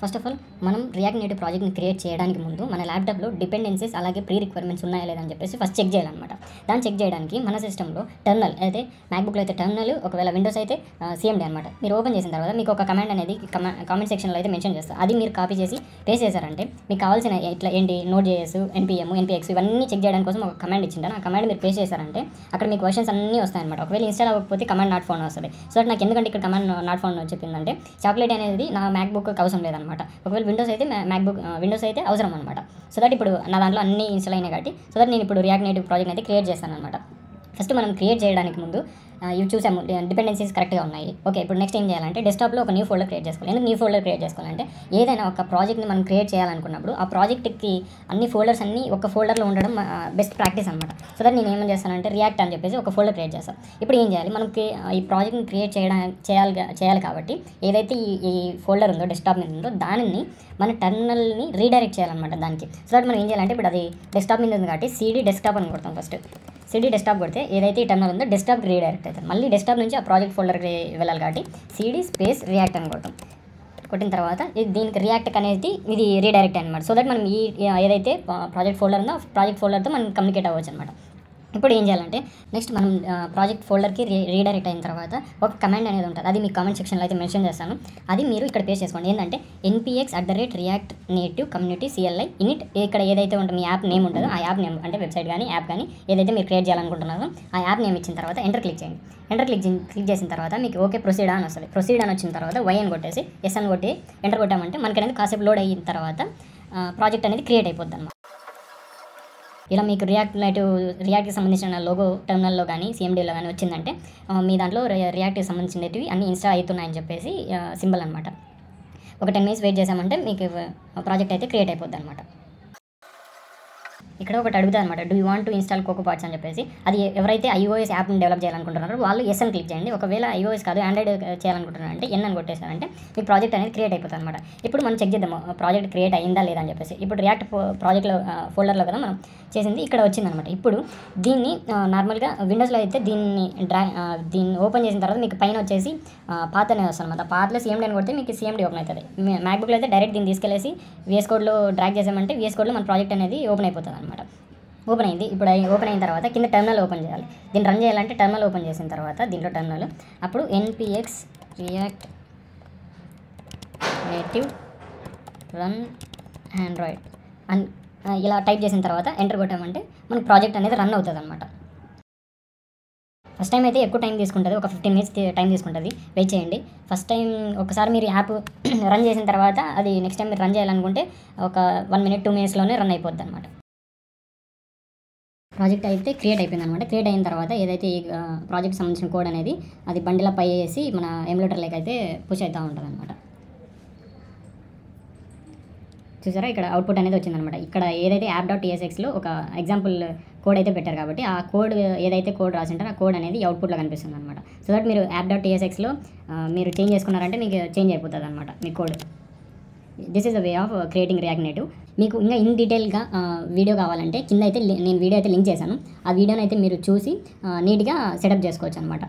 First of all మనం react native ప్రాజెక్ట్ని create చేయడానికి ముందు మన ల్యాప్టాప్లో డిపెండెన్సీస్ అలాగే ప్రీ రిక్వైర్మెంట్స్ ఉన్నాయా లేదని చెప్పేసి ఫస్ట్ చెక్ చేయాలన్నమాట. దాన్ని చెక్ చేయడానికి మన సిస్టంలో టర్మినల్ అయితే మ్యాక్బుక్లో అయితే టర్మినల్, ఒకవేళ విండోస్ అయితే CMD అనమాట. మీరు ఓపెన్ చేసిన తర్వాత మీకు ఒక కమాండ్ అనేది కామెంట్ సెక్షన్లో అయితే మెన్షన్ చేస్తారు. అది మీరు కాపీ చేసి పేస్ట్ చేశారంటే మీకు కావాల్సిన ఇట్లా ఏంటి Node.js, NPM, NPX ఇవన్నీ చెక్ చేయడానికి కోసం ఒక కమాండ్ ఇచ్చింటాను. ఆ కమాండ్ మీరు పేస్ట్ చేశారంటే అక్కడ మీకు వర్షన్స్ అన్నీ వస్తాయన్నమాట. ఒకవేళ ఇన్స్టాల్ అవ్వకపోతే కమాండ్ నాట్ ఫౌండ్ వస్తుంది. సో నాకు ఎందుకంటే ఇక్కడ కమాండ్ నాట్ ఫౌండ్ చెప్పిందంటే చాక్లెట్ అనేది నా మ్యాక్బుక్ అవసరం లేదన్నమాట. ఒకవేళ విండోస్ అయితే విండోస్ అయితే అవసరం అనమాట. సో దట్ ఇప్పుడు నా దాంట్లో అన్ని ఇన్స్టాల్ అయినాయి కాబట్టి సో దట్ నేను ఇప్పుడు రియాక్ట్ నేటివ్ ప్రాజెక్ట్ అయితే క్రియేట్ చేస్తాను అనమాట. ఫస్ట్ మనం క్రియేట్ చేయడానికి ముందు ఇవి చూసాము, డిపెండెన్సీస్ కరెక్ట్గా ఉన్నాయి. ఓకే, ఇప్పుడు నెక్స్ట్ ఏం చేయాలంటే డెస్క్టాప్లో ఒక న్యూ ఫోల్డర్ క్రియేట్ చేసుకోవాలి. ఎందుకు న్యూ ఫోల్డర్ క్రియేట్ చేసుకోవాలంటే ఏదైనా ఒక ప్రాజెక్ట్ని మనం క్రియేట్ చేయాలనుకున్నప్పుడు ఆ ప్రాజెక్ట్కి అన్ని ఫోల్డర్స్ అన్ని ఒక ఫోల్డర్లో ఉండడం బెస్ట్ ప్రాక్టీస్ అనమాట. సో దట్ నేను ఏమని చేస్తానంటే రియాక్ట్ అని చెప్పేసి ఒక ఫోల్డర్ క్రియేట్ చేస్తాను. ఇప్పుడు ఏం చేయాలి, మనకి ఈ ప్రాజెక్ట్ని క్రియేట్ చేయాలి కాబట్టి ఏదైతే ఈ ఫోల్డర్ ఉందో డెస్క్టాప్ మీద ఉందో దానిని మన టర్మినల్ని రీడైరెక్ట్ చేయాలన్నమాట దానికి. సో దట్ మనం ఏం చేయాలంటే ఇప్పుడు అది డెస్క్టాప్ మీద ఉంది కాబట్టి CD డెస్క్టాప్ అని కొడతాం. ఫస్ట్ CD డెస్క్టాప్ కొడితే ఏదైతే ఈ టర్మినల్ ఉందో డెస్క్టాప్కి రీడైరెక్ట్ అవుతుంది. మళ్ళీ డెస్క్టాప్ నుంచి ఆ ప్రాజెక్ట్ ఫోల్డర్కి వెళ్ళాలి కాబట్టి CD స్పేస్ రియాక్ట్ అని కొడతాం. కొట్టిన తర్వాత దీనికి రియాక్ట్ అనేది ఇది రీడైరెక్ట్ అనమాట. సో దట్ మనం ఈ ఏదైతే ప్రాజెక్ట్ ఫోల్డర్ ఉందో ప్రాజెక్ట్ ఫోల్డర్తో మనం కమ్యూనికేట్ అవ్వచ్చు అనమాట. ఇప్పుడు ఏం చేయాలంటే నెక్స్ట్ మనం ప్రాజెక్ట్ ఫోల్డర్కి రీడైరెక్ట్ అయిన తర్వాత ఒక కమాండ్ అనేది ఉంటుంది. అది మీ కామెంట్ సెక్షన్లో అయితే మెన్షన్ చేస్తాను. అది మీరు ఇక్కడ పేస్ట్ చేసుకోండి. ఏంటంటే npx@react native community CLI init. ఇక్కడ ఏదైతే ఉంటుంది మీ యాప్ నేమ్ ఉంటుందో ఆ యాప్ నేమ్ అంటే వెబ్సైట్ కానీ యాప్ కానీ ఏదైతే మీరు క్రియేట్ చేయాలనుకుంటున్నారో ఆ యాప్ నేమ్ ఇచ్చిన తర్వాత ఎంటర్ క్లిక్ చేయండి. ఎంటర్ క్లిక్ చేసిన తర్వాత మీకు ఓకే ప్రొసీడ్ అని వస్తుంది. ప్రొసీడ్ అని వచ్చిన తర్వాత Y అని కొట్టేసి ఎస్ అని కొట్టి ఎంటర్ కొట్టామంటే మనకి అనేది కాసేపు లోడ్ అయిన తర్వాత ప్రాజెక్ట్ అనేది క్రియేట్ అయిపోద్ది అనమాట. ఇలా మీకు రియాక్ట్కి సంబంధించిన లోగో టర్మినల్లో కానీ CMDలో కానీ వచ్చిందంటే మీ దాంట్లో రియాక్ట్కి సంబంధించినవి అన్నీ ఇన్స్టాల్ అవుతున్నాయని చెప్పేసి సింబల్ అనమాట. ఒక 10 minutes వెయిట్ చేసామంటే మీకు ప్రాజెక్ట్ అయితే క్రియేట్ అయిపోద్ది అనమాట. ఇక్కడ ఒకటి అడుగుతుంది అనమాట, do you want to install CocoaPods అని చెప్పేసి. అది ఎవరైతే iOS యాప్ని డెవలప్ చేయాలనుకుంటున్నారో వాళ్ళు ఎస్ అని క్లిక్ చేయండి. ఒకవేళ iOS కాదు ఆండ్రాయిడ్ చేయాలనుకుంటున్నారంటే ఎన్ అని కొట్టేసారంటే మీ ప్రాజెక్ట్ అనేది క్రియేట్ అయిపోతుంది అనమాట. ఇప్పుడు మనం చెక్ చేద్దాము ప్రాజెక్ట్ క్రియేట్ అయిందా లేదా అని చెప్పేసి. ఇప్పుడు రియాక్ట్ ప్రాజెక్ట్లో ఫోల్డర్లో కదా మనం చేసింది ఇక్కడ వచ్చిందనమాట. ఇప్పుడు దీన్ని నార్మల్గా విండోస్లో అయితే దీన్ని ఓపెన్ చేసిన తర్వాత మీకు పైన వచ్చేసి పాత్ అనేది వస్తుంది అనమాట. పాత్లో CMD అని కొడితే మీకు CMD ఓపెన్ అవుతుంది. మ్యాక్బుక్లో అయితే డైరెక్ట్ దీన్ని తీసుకెళ్ళేసి VS కోడ్లో డ్రాగ్ చేసామంటే VS కోడ్లో మన ప్రాజెక్ట్ అనేది ఓపెన్ అయిపోతుంది అనమాట. ఓపెన్ అయింది. ఇప్పుడు ఓపెన్ అయిన తర్వాత కింద టర్మినల్ ఓపెన్ చేయాలి. దీన్ని రన్ చేయాలంటే టర్మినల్ ఓపెన్ చేసిన తర్వాత దీంట్లో టర్మినల్ అప్పుడు npx react native run android అని ఇలా టైప్ చేసిన తర్వాత ఎంటర్ కొట్టామంటే మనకి ప్రాజెక్ట్ అనేది రన్ అవుతుంది అనమాట. ఫస్ట్ టైం అయితే ఎక్కువ టైం తీసుకుంటుంది, ఒక 15 minutes టైం తీసుకుంటుంది. వెయిట్ చేయండి. ఫస్ట్ టైం ఒకసారి మీరు యాప్ రన్ చేసిన తర్వాత అది నెక్స్ట్ టైం మీరు రన్ చేయాలనుకుంటే ఒక 1 minute 2 minutesలోనే రన్ అయిపోద్ది అనమాట. ప్రాజెక్ట్ అయితే క్రియేట్ అయిపోయింది అనమాట. క్రియేట్ అయిన తర్వాత ఏదైతే ఈ ప్రాజెక్ట్ సంబంధించిన కోడ్ అనేది అది బండిలో పై వేసి మన ఎమ్యులేటర్లోకి అయితే పుష్ అవుతూ ఉంటుంది అనమాట. చూసారా ఇక్కడ అవుట్పుట్ అనేది వచ్చిందనమాట. ఇక్కడ ఏదైతే app.tsxలో ఒక ఎగ్జాంపుల్ కోడ్ అయితే పెట్టారు కాబట్టి ఆ కోడ్ ఏదైతే కోడ్ రాసింటారో ఆ కోడ్ అనేది అవుట్పుట్లో కనిపిస్తుంది అనమాట. సో దట్ మీరు app.tsxలో మీరు చేంజ్ చేసుకున్నారంటే మీకు చేంజ్ అయిపోతుంది అనమాట మీ code. This is the way of creating React Native. మీకు ఇంకా ఇన్ డీటెయిల్గా వీడియో కావాలంటే కింద అయితే నేను వీడియో అయితే లింక్ చేశాను. ఆ వీడియోని అయితే మీరు చూసి నీట్గా సెటప్ చేసుకోవచ్చు అనమాట.